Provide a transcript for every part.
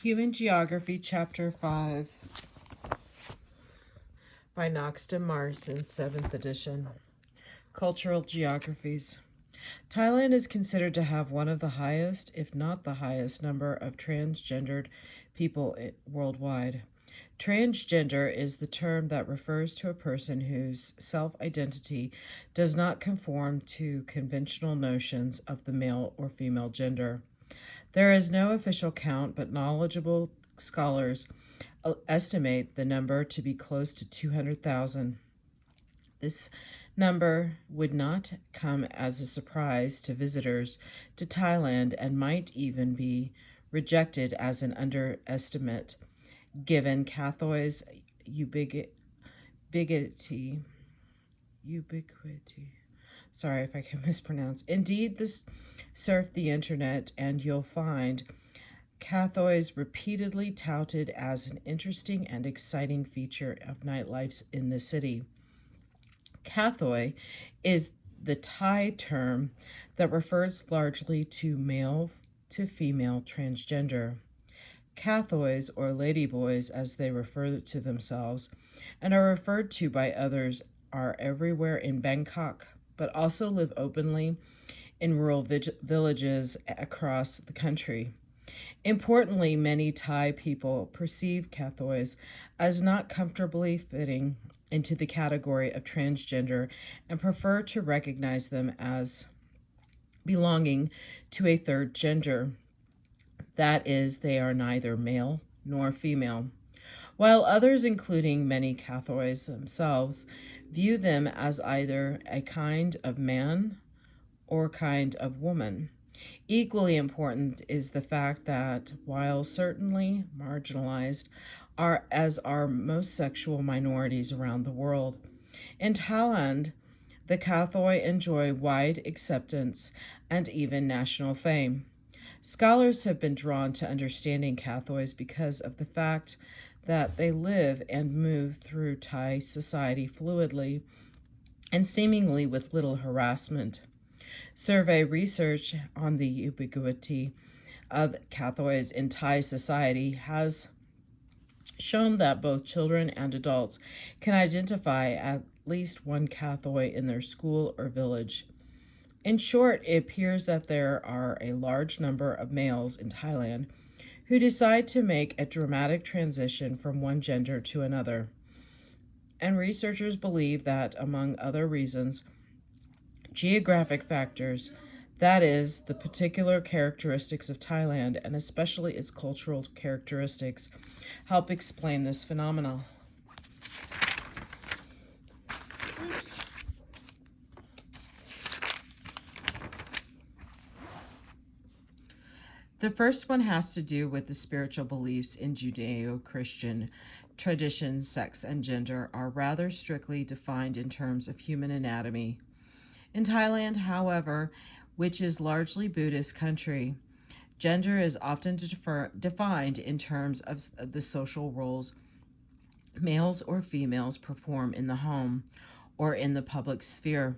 Human Geography, Chapter 5 by Knox Marston, 7th edition. Cultural Geographies. Thailand is considered to have one of the highest, if not the highest, number of transgendered people worldwide. Transgender is the term that refers to a person whose self-identity does not conform to conventional notions of the male or female gender. There is no official count, but knowledgeable scholars estimate the number to be close to 200,000. This number would not come as a surprise to visitors to Thailand and might even be rejected as an underestimate, given Cathoy's ubiquity. Sorry if I can mispronounce. Indeed, surf the internet and you'll find Cathoy's repeatedly touted as an interesting and exciting feature of nightlife in the city. Cathoy is the Thai term that refers largely to male to female transgender. Cathoys, or ladyboys as they refer to themselves, and are referred to by others, are everywhere in Bangkok, but also live openly in rural villages across the country. Importantly, many Thai people perceive Cathoys as not comfortably fitting into the category of transgender and prefer to recognize them as belonging to a third gender. That is, they are neither male nor female, while others, including many Cathoys themselves, view them as either a kind of man or kind of woman. Equally important is the fact that, while certainly marginalized, are most sexual minorities around the world, in Thailand, the Cathoy enjoy wide acceptance and even national fame. Scholars have been drawn to understanding Cathoys because of the fact that they live and move through Thai society fluidly and seemingly with little harassment. Survey research on the ubiquity of Cathoys in Thai society has shown that both children and adults can identify at least one Cathoy in their school or village. In short, it appears that there are a large number of males in Thailand who decide to make a dramatic transition from one gender to another. And researchers believe that, among other reasons, geographic factors, that is, the particular characteristics of Thailand and especially its cultural characteristics, help explain this phenomenon. The first one has to do with the spiritual beliefs in Judeo-Christian traditions. Sex and gender are rather strictly defined in terms of human anatomy. In Thailand, however, which is largely Buddhist country, gender is often defined in terms of the social roles males or females perform in the home or in the public sphere.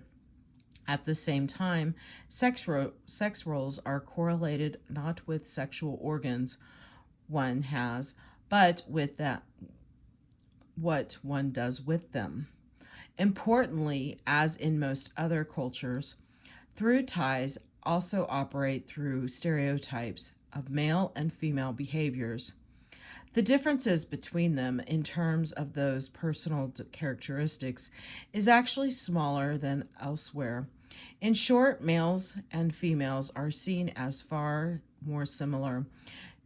At the same time, sex roles are correlated not with sexual organs one has, but with what one does with them. Importantly, as in most other cultures, through Thais also operate through stereotypes of male and female behaviors. The differences between them in terms of those personal characteristics is actually smaller than elsewhere. In short, males and females are seen as far more similar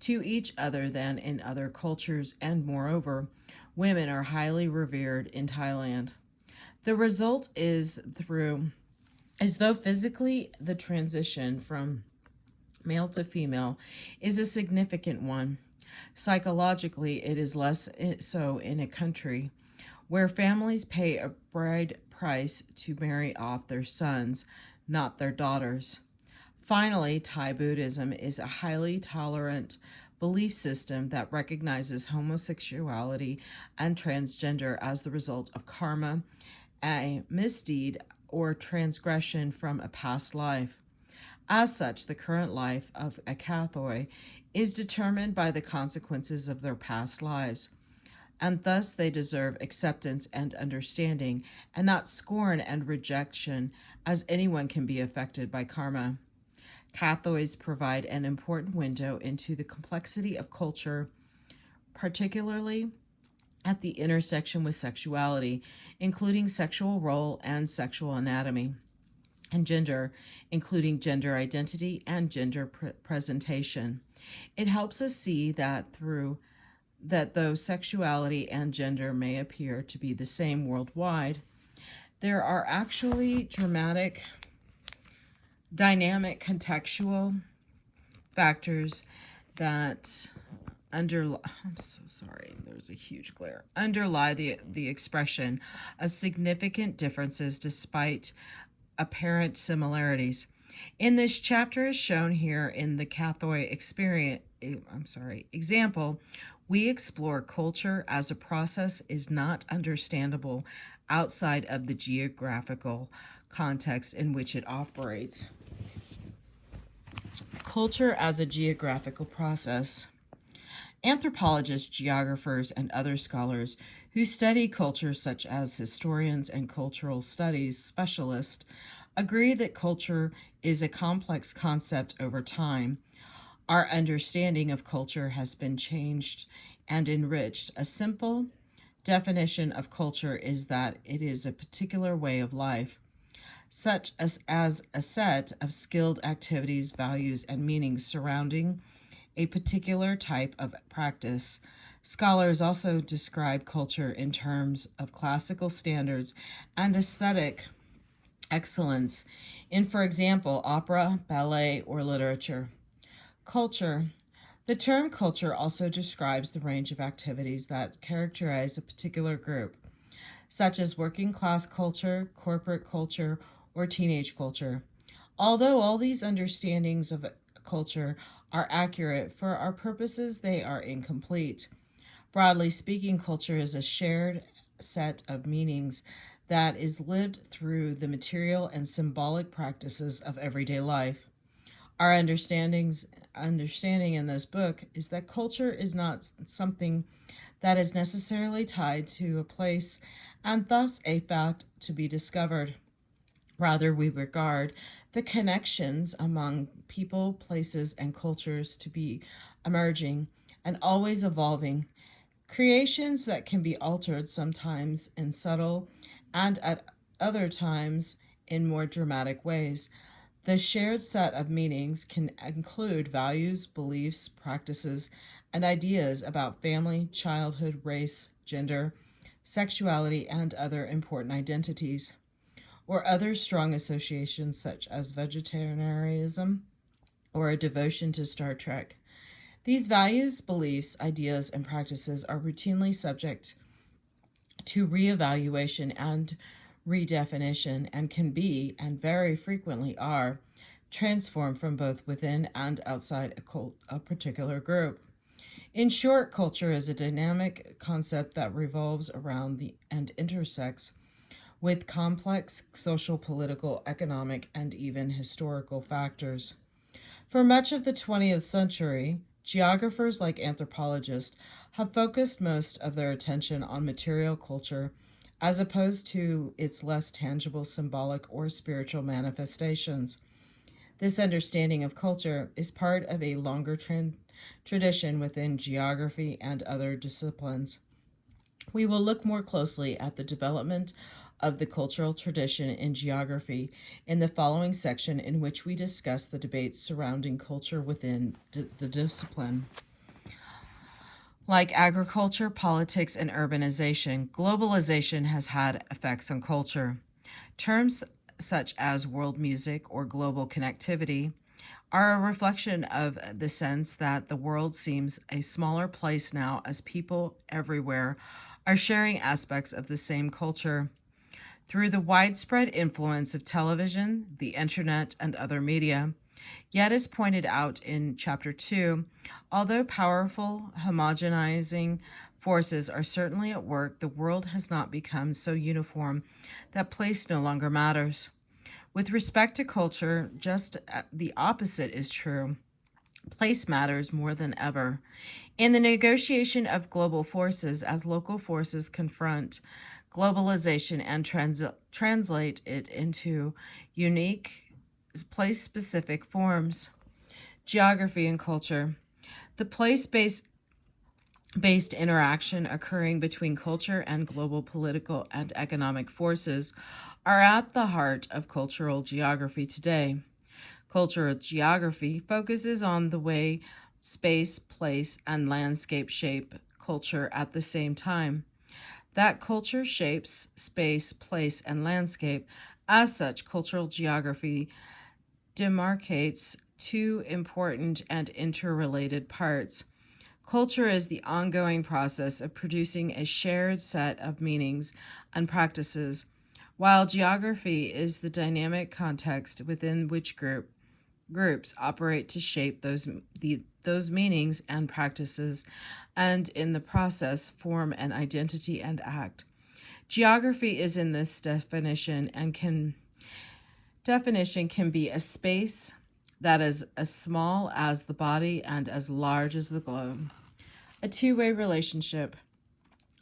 to each other than in other cultures, and moreover, women are highly revered in Thailand. The result is as though physically the transition from male to female is a significant one. Psychologically, it is less so in a country where families pay a bride price to marry off their sons, not their daughters. Finally, Thai Buddhism is a highly tolerant belief system that recognizes homosexuality and transgender as the result of karma, a misdeed or transgression from a past life. As such, the current life of a Cathoy is determined by the consequences of their past lives, and thus they deserve acceptance and understanding, and not scorn and rejection, as anyone can be affected by karma. Cathoids provide an important window into the complexity of culture, particularly at the intersection with sexuality, including sexual role and sexual anatomy, and gender, including gender identity and gender presentation. It helps us see that though sexuality and gender may appear to be the same worldwide, there are actually dynamic, contextual factors that I'm so sorry, there's a huge glare. Underlie the expression of significant differences despite apparent similarities. In this chapter, as shown here in the Cathoi example, we explore culture as a process is not understandable outside of the geographical context in which it operates. Culture as a geographical process. Anthropologists, geographers, and other scholars who study culture, such as historians and cultural studies specialists, agree that culture is a complex concept over time. Our understanding of culture has been changed and enriched. A simple definition of culture is that it is a particular way of life, such as a set of skilled activities, values, and meanings surrounding a particular type of practice. Scholars also describe culture in terms of classical standards and aesthetic excellence in, for example, opera, ballet, or literature. Culture. The term culture also describes the range of activities that characterize a particular group, such as working class culture, corporate culture, or teenage culture. Although all these understandings of culture are accurate, for our purposes they are incomplete. Broadly speaking, culture is a shared set of meanings that is lived through the material and symbolic practices of everyday life. Our understanding in this book is that culture is not something that is necessarily tied to a place and thus a fact to be discovered. Rather, we regard the connections among people, places, and cultures to be emerging and always evolving, creations that can be altered sometimes in subtle and at other times in more dramatic ways. The shared set of meanings can include values, beliefs, practices, and ideas about family, childhood, race, gender, sexuality, and other important identities, or other strong associations such as vegetarianism or a devotion to Star Trek. These values, beliefs, ideas, and practices are routinely subject to reevaluation and redefinition, and can be, and very frequently are, transformed from both within and outside a particular group. In short, culture is a dynamic concept that revolves around and intersects with complex social, political, economic, and even historical factors. For much of the 20th century, geographers like anthropologists have focused most of their attention on material culture as opposed to its less tangible, symbolic, or spiritual manifestations. This understanding of culture is part of a longer tradition within geography and other disciplines. We will look more closely at the development of the cultural tradition in geography in the following section, in which we discuss the debates surrounding culture within the discipline. Like agriculture, politics, and urbanization, globalization has had effects on culture. Terms such as world music or global connectivity are a reflection of the sense that the world seems a smaller place now, as people everywhere are sharing aspects of the same culture. Through the widespread influence of television, the internet, and other media, yet, as pointed out in Chapter 2, although powerful homogenizing forces are certainly at work, the world has not become so uniform that place no longer matters. With respect to culture, just the opposite is true. Place matters more than ever. In the negotiation of global forces, as local forces confront globalization and translate it into unique, place specific forms. Geography and culture. The place based interaction occurring between culture and global political and economic forces are at the heart of cultural geography today. Cultural geography focuses on the way space, place, and landscape shape culture at the same time. That culture shapes space, place, and landscape. As such, cultural geography demarcates two important and interrelated parts. Culture is the ongoing process of producing a shared set of meanings and practices, while geography is the dynamic context within which groups operate to shape those meanings and practices, and in the process form an identity and act. Geography is in this definition can be a space that is as small as the body and as large as the globe. A two-way relationship.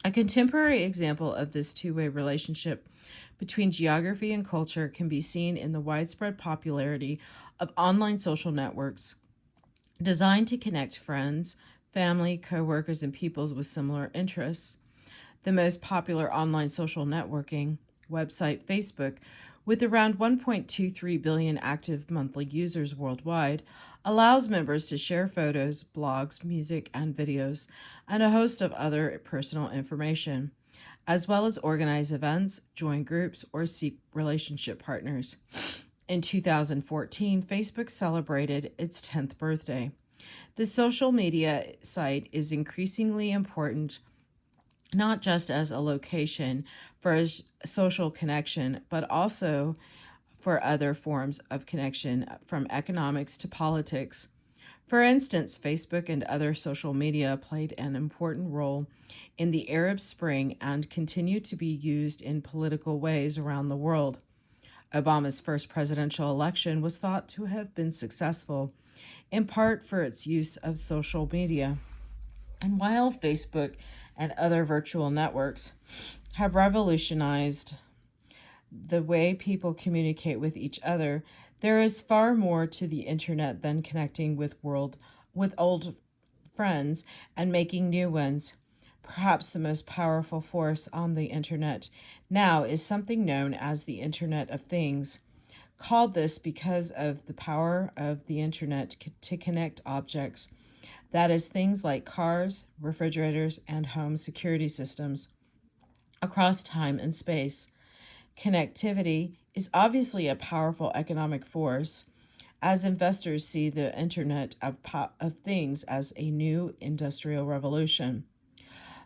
A contemporary example of this two-way relationship between geography and culture can be seen in the widespread popularity of online social networks designed to connect friends, family, coworkers, and peoples with similar interests. The most popular online social networking website, Facebook, with around 1.23 billion active monthly users worldwide, allows members to share photos, blogs, music, and videos, and a host of other personal information, as well as organize events, join groups, or seek relationship partners. In 2014, Facebook celebrated its 10th birthday. The social media site is increasingly important not just as a location for a social connection, but also for other forms of connection from economics to politics. For instance, Facebook and other social media played an important role in the Arab Spring and continue to be used in political ways around the world. Obama's first presidential election was thought to have been successful, in part for its use of social media. And while Facebook and other virtual networks have revolutionized the way people communicate with each other, there is far more to the internet than connecting with old friends and making new ones. Perhaps the most powerful force on the internet now is something known as the Internet of Things, called this because of the power of the internet to connect objects. That is, things like cars, refrigerators, and home security systems across time and space. Connectivity is obviously a powerful economic force, as investors see the Internet of Things as a new industrial revolution.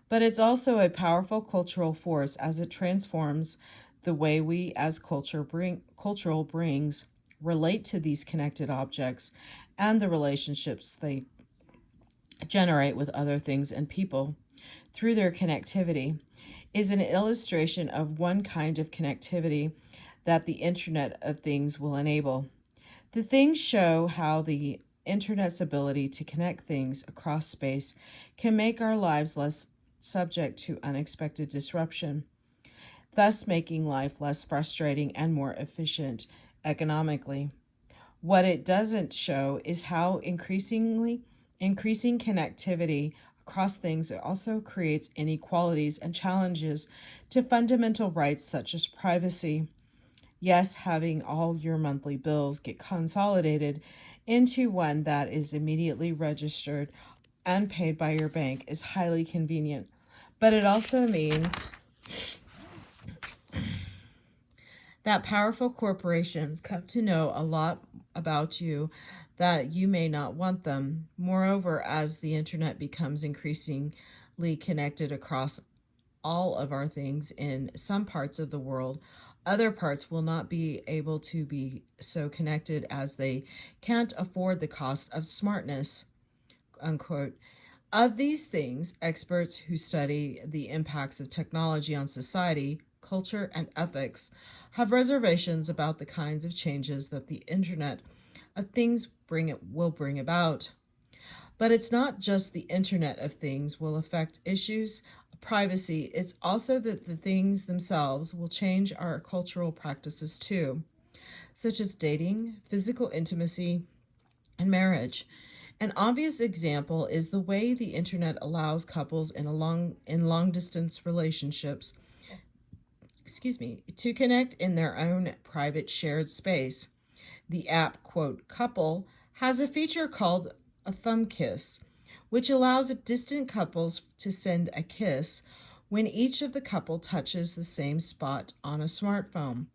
But it's also a powerful cultural force as it transforms the way we as cultural brings relate to these connected objects and the relationships they generate with other things and people through their connectivity is an illustration of one kind of connectivity that the Internet of Things will enable. The things show how the Internet's ability to connect things across space can make our lives less subject to unexpected disruption, thus making life less frustrating and more efficient economically. What it doesn't show is how increasing connectivity across things also creates inequalities and challenges to fundamental rights such as privacy. Yes, having all your monthly bills get consolidated into one that is immediately registered and paid by your bank is highly convenient, but it also means that powerful corporations come to know a lot about you that you may not want them. Moreover, as the internet becomes increasingly connected across all of our things in some parts of the world, other parts will not be able to be so connected as they can't afford the cost of smartness, unquote. Of these things, experts who study the impacts of technology on society, culture, and ethics have reservations about the kinds of changes that the Internet of Things will bring about. But it's not just the Internet of Things will affect issues of privacy, it's also that the things themselves will change our cultural practices too, such as dating, physical intimacy, and marriage. An obvious example is the way the internet allows couples in long distance relationships, to connect in their own private shared space. The app, quote, Couple, has a feature called a thumb kiss, which allows distant couples to send a kiss when each of the couple touches the same spot on a smartphone.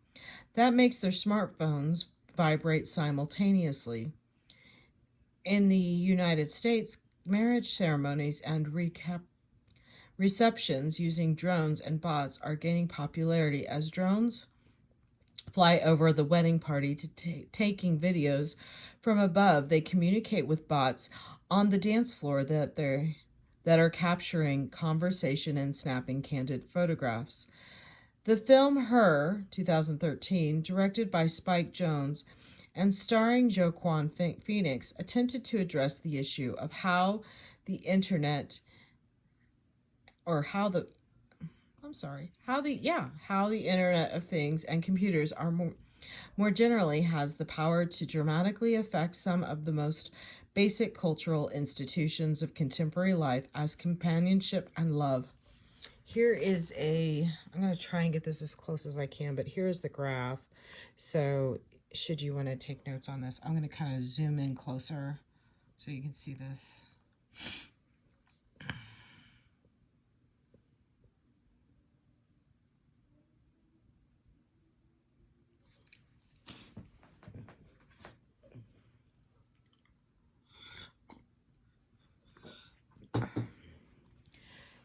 That makes their smartphones vibrate simultaneously. In the United States, marriage ceremonies and receptions using drones and bots are gaining popularity as drones fly over the wedding party to taking videos from above. They communicate with bots on the dance floor that are capturing conversation and snapping candid photographs. The film Her, 2013, directed by Spike Jonze and starring Joaquin Phoenix, attempted to address the issue of how the internet or how the how the Internet of Things and computers are more generally has the power to dramatically affect some of the most basic cultural institutions of contemporary life as companionship and love. Here is I'm going to try and get this as close as I can, but here is the graph. So should you want to take notes on this, I'm going to kind of zoom in closer so you can see this.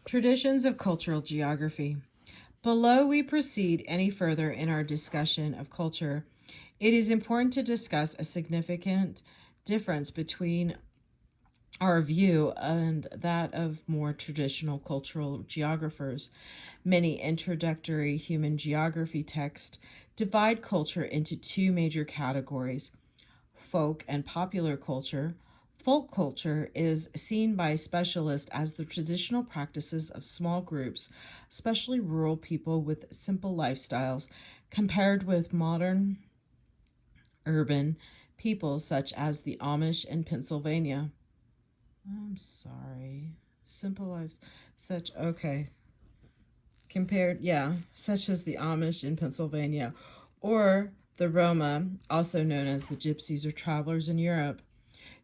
Traditions of cultural geography. Below we proceed any further in our discussion of culture, it is important to discuss a significant difference between our view and that of more traditional cultural geographers. Many introductory human geography texts divide culture into two major categories: folk and popular culture. Folk culture is seen by specialists as the traditional practices of small groups, especially rural people with simple lifestyles, compared with modern urban people such as the Amish in Pennsylvania. I'm sorry. Simple lives, such as the Amish in Pennsylvania, or the Roma, also known as the Gypsies or travelers in Europe,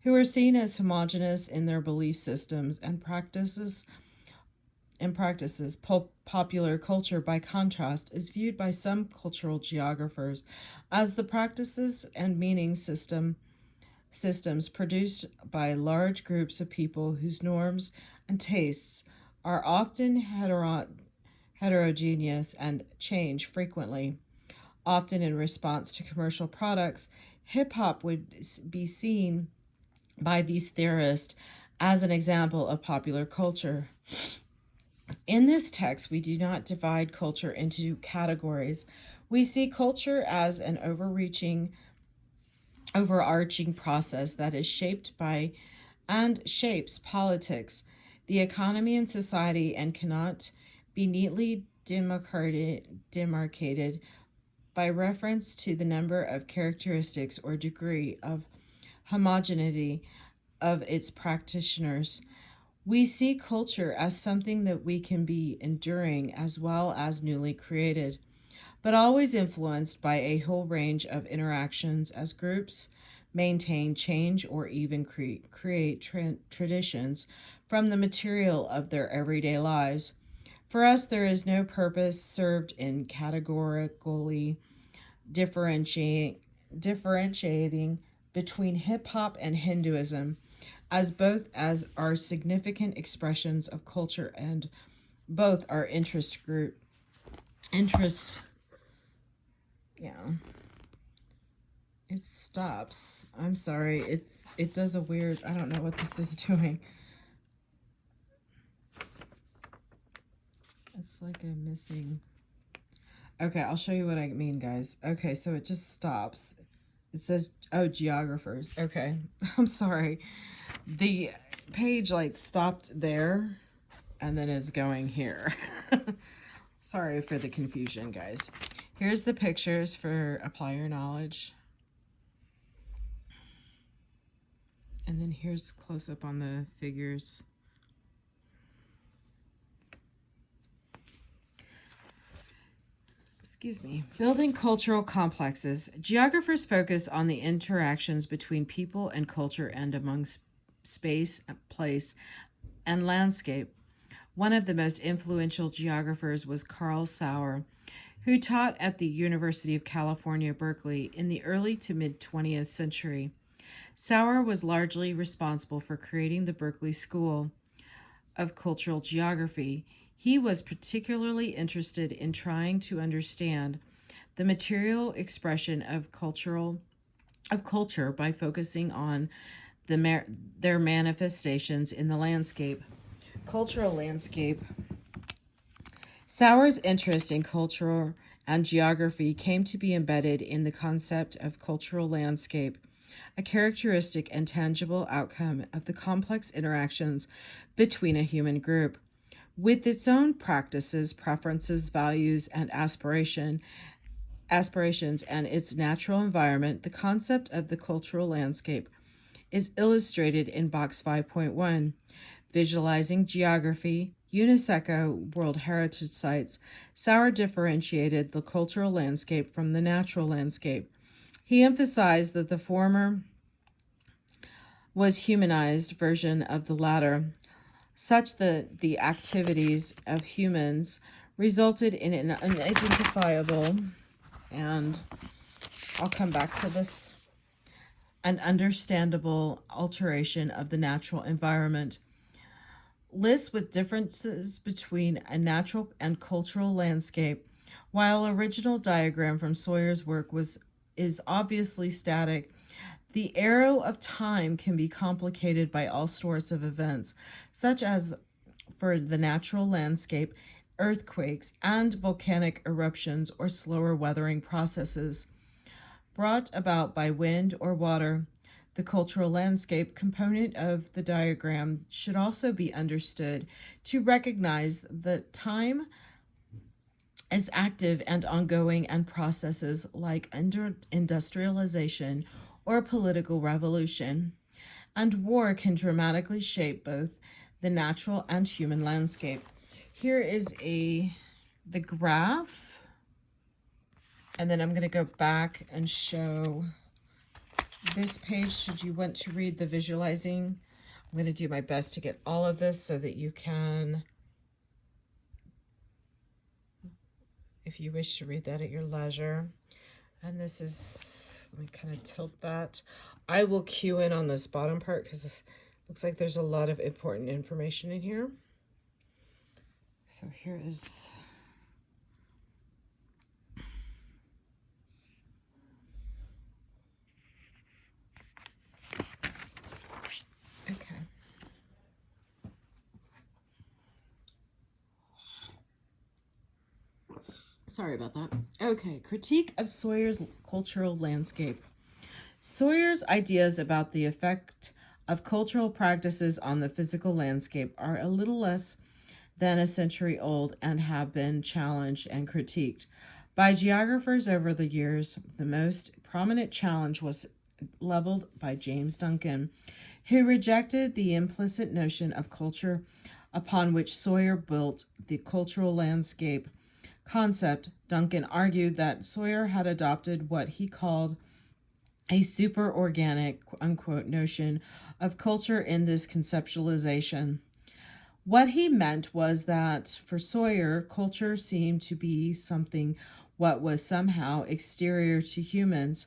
who are seen as homogenous in their belief systems and practices. Popular culture, by contrast, is viewed by some cultural geographers as the practices and meaning systems produced by large groups of people whose norms and tastes are often heterogeneous and change frequently. Often in response to commercial products, hip hop would be seen by these theorists as an example of popular culture. In this text, we do not divide culture into categories. We see culture as an overarching process that is shaped by and shapes politics, the economy, and society, and cannot be neatly demarcated by reference to the number of characteristics or degree of homogeneity of its practitioners. We see culture as something that we can be enduring as well as newly created, but always influenced by a whole range of interactions as groups maintain, change, or even create traditions from the material of their everyday lives. For us, there is no purpose served in categorically differentiating between hip hop and Hinduism, as both as are significant expressions of culture and both are interest. Yeah. It stops. I'm sorry. It does a weird. I don't know what this is doing. It's like I'm missing. Okay, I'll show you what I mean, guys. Okay, so it just stops. It says, oh, geographers. Okay, I'm sorry. page like stopped there and then is going here. Sorry for the confusion, guys. Here's the pictures for Apply Your Knowledge. And then here's close up on the figures. Excuse me. Building cultural complexes. Geographers focus on the interactions between people and culture and among space, place, and landscape. One of the most influential geographers was Carl Sauer, who taught at the University of California, Berkeley in the early to mid-20th century. Sauer was largely responsible for creating the Berkeley School of Cultural Geography. He was particularly interested in trying to understand the material expression of culture by focusing on their manifestations in the landscape. Cultural landscape. Sauer's interest in culture and geography came to be embedded in the concept of cultural landscape, a characteristic and tangible outcome of the complex interactions between a human group. With its own practices, preferences, values, and aspirations, and its natural environment, the concept of the cultural landscape is illustrated in box 5.1. Visualizing geography, UNESCO World Heritage Sites. Sauer differentiated the cultural landscape from the natural landscape. He emphasized that the former was humanized version of the latter, such that the activities of humans resulted in an unidentifiable, and I'll come back to this, an understandable alteration of the natural environment. Lists with differences between a natural and cultural landscape. While original diagram from Sawyer's work is obviously static, the arrow of time can be complicated by all sorts of events, such as for the natural landscape, earthquakes, and volcanic eruptions or slower weathering processes brought about by wind or water. The cultural landscape component of the diagram should also be understood to recognize that time is active and ongoing, and processes like industrialization or political revolution and war can dramatically shape both the natural and human landscape. Here is the graph, and then I'm going to go back and show this page should you want to read the visualizing. I'm going to do my best to get all of this so that you can, if you wish to read that at your leisure. And this is, let me kind of tilt that. I will cue in on this bottom part because it looks like there's a lot of important information in here. So here is, okay. Sorry about that. Okay, critique of Sawyer's cultural landscape. Sawyer's ideas about the effect of cultural practices on the physical landscape are a little less than a century old and have been challenged and critiqued by geographers over the years. The most prominent challenge was leveled by James Duncan, who rejected the implicit notion of culture upon which Sawyer built the cultural landscape concept. Duncan argued that Sawyer had adopted what he called a super-organic, unquote, notion of culture in this conceptualization. What he meant was that for Sawyer, culture seemed to be something what was somehow exterior to humans,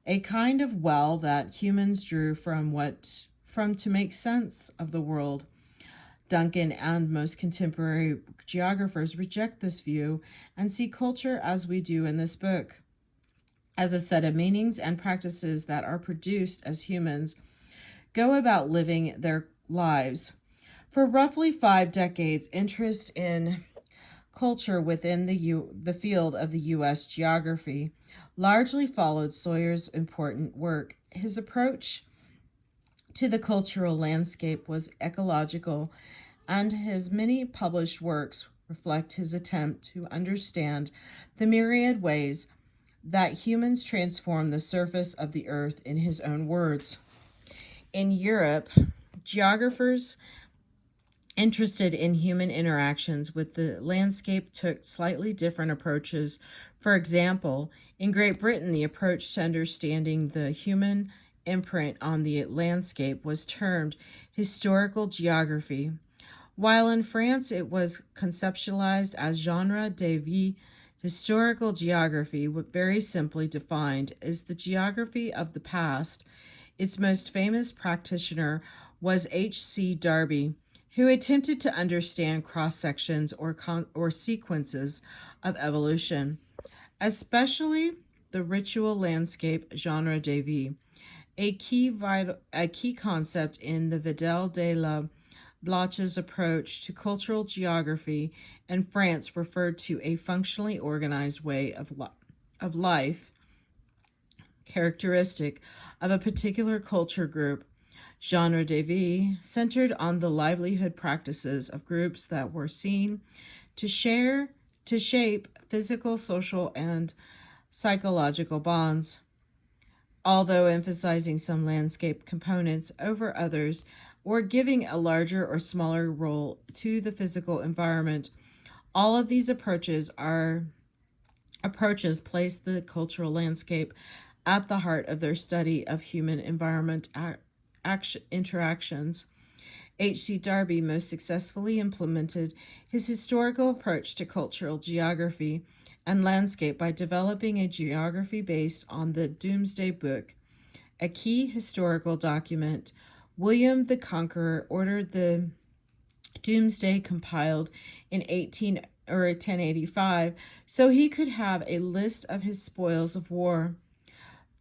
a kind of well that humans drew from to make sense of the world. Duncan and most contemporary geographers reject this view and see culture as we do in this book, as a set of meanings and practices that are produced as humans go about living their lives. For roughly 5 decades, interest in culture within the field of the U.S. geography largely followed Sawyer's important work. His approach to the cultural landscape was ecological, and his many published works reflect his attempt to understand the myriad ways that humans transform the surface of the earth in his own words. In Europe, geographers interested in human interactions with the landscape took slightly different approaches. For example, in Great Britain, the approach to understanding the human imprint on the landscape was termed historical geography, while in France it was conceptualized as genre de vie. Historical geography, very simply defined, is the geography of the past. Its most famous practitioner was H.C. Darby, who attempted to understand cross sections or sequences of evolution, especially the ritual landscape genre de vie. A key concept in the Vidal de la Bloch's approach to cultural geography in France referred to a functionally organized way of life characteristic of a particular culture group. Genre de vie centered on the livelihood practices of groups that were seen to shape physical, social, and psychological bonds. Although emphasizing some landscape components over others, or giving a larger or smaller role to the physical environment, all of these approaches place the cultural landscape at the heart of their study of human environment interactions. H.C. Darby most successfully implemented his historical approach to cultural geography and landscape by developing a geography based on the Domesday Book, a key historical document. William the Conqueror ordered the Domesday compiled in 1085 so he could have a list of his spoils of war.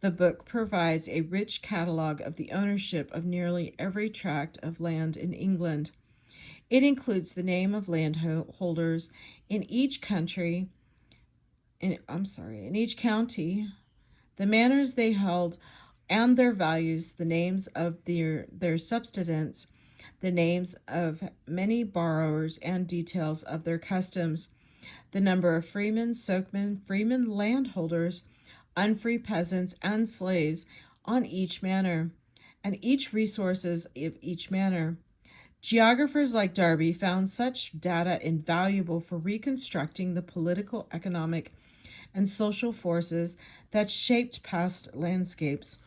The book provides a rich catalog of the ownership of nearly every tract of land in England. It includes the name of landholders in each county, the manors they held and their values, the names of their subsistence, the names of many borrowers, and details of their customs, the number of freemen, sokemen, freemen, landholders, unfree peasants, and slaves on each manor, and each resources of each manor. Geographers like Darby found such data invaluable for reconstructing the political, economic, and social forces that shaped past landscapes.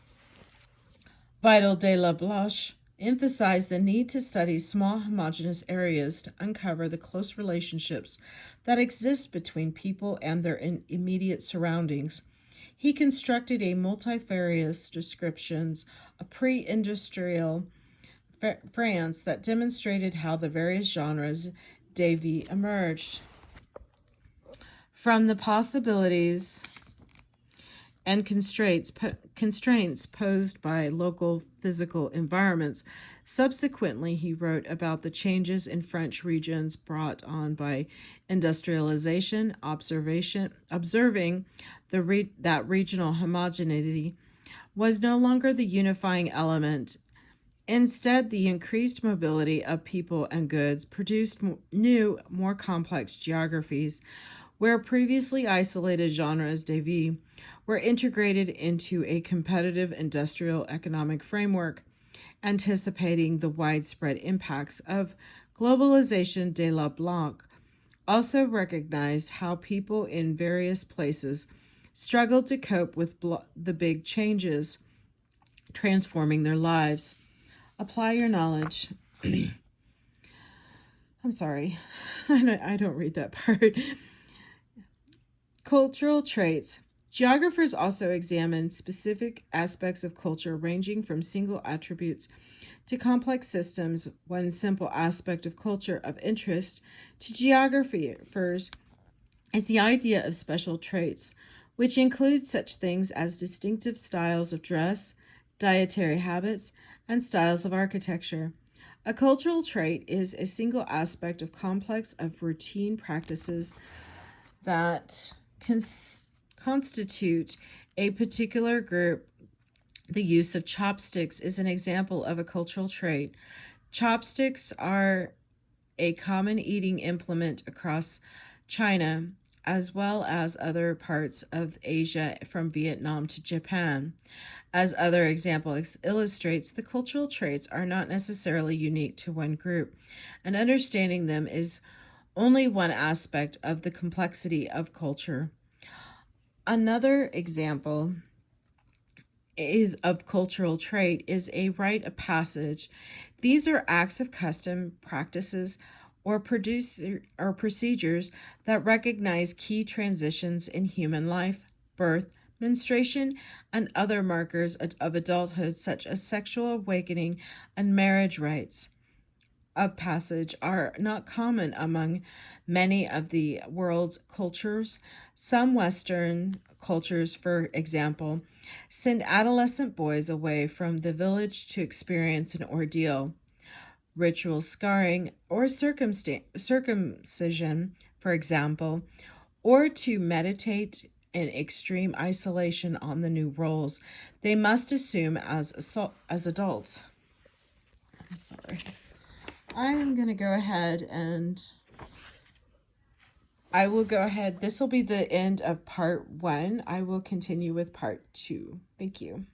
Vidal de la Bloch emphasized the need to study small homogeneous areas to uncover the close relationships that exist between people and their immediate surroundings. He constructed a multifarious descriptions of pre-industrial France that demonstrated how the various genres de vie emerged. From the possibilities and constraints posed by local physical environments. Subsequently, he wrote about the changes in French regions brought on by industrialization, observing that regional homogeneity was no longer the unifying element. Instead, the increased mobility of people and goods produced new, more complex geographies, where previously isolated genres de vie were integrated into a competitive industrial economic framework. Anticipating the widespread impacts of globalization, de la Blanc also recognized how people in various places struggled to cope with the big changes transforming their lives. Apply your knowledge. I'm sorry, I don't read that part. Cultural traits. Geographers also examined specific aspects of culture ranging from single attributes to complex systems. One simple aspect of culture of interest to geographers is the idea of special traits, which includes such things as distinctive styles of dress, dietary habits, and styles of architecture. A cultural trait is a single aspect of complex of routine practices that constitute a particular group The use of chopsticks is an example of a cultural trait. Chopsticks are a common eating implement across China, as well as other parts of Asia from Vietnam to Japan. As other example illustrates, the cultural traits are not necessarily unique to one group, and understanding them is only one aspect of the complexity of culture. Another example is of cultural trait is a rite of passage. These are acts of custom, practices, or procedures that recognize key transitions in human life, birth, menstruation, and other markers of adulthood, such as sexual awakening and marriage rites of passage, are not common among many of the world's cultures. Some Western cultures, for example, send adolescent boys away from the village to experience an ordeal, ritual scarring, or circumcision, for example, or to meditate in extreme isolation on the new roles they must assume as adults. I'm sorry. I'm going to go ahead and I will go ahead. This will be the end of part 1. I will continue with part 2. Thank you.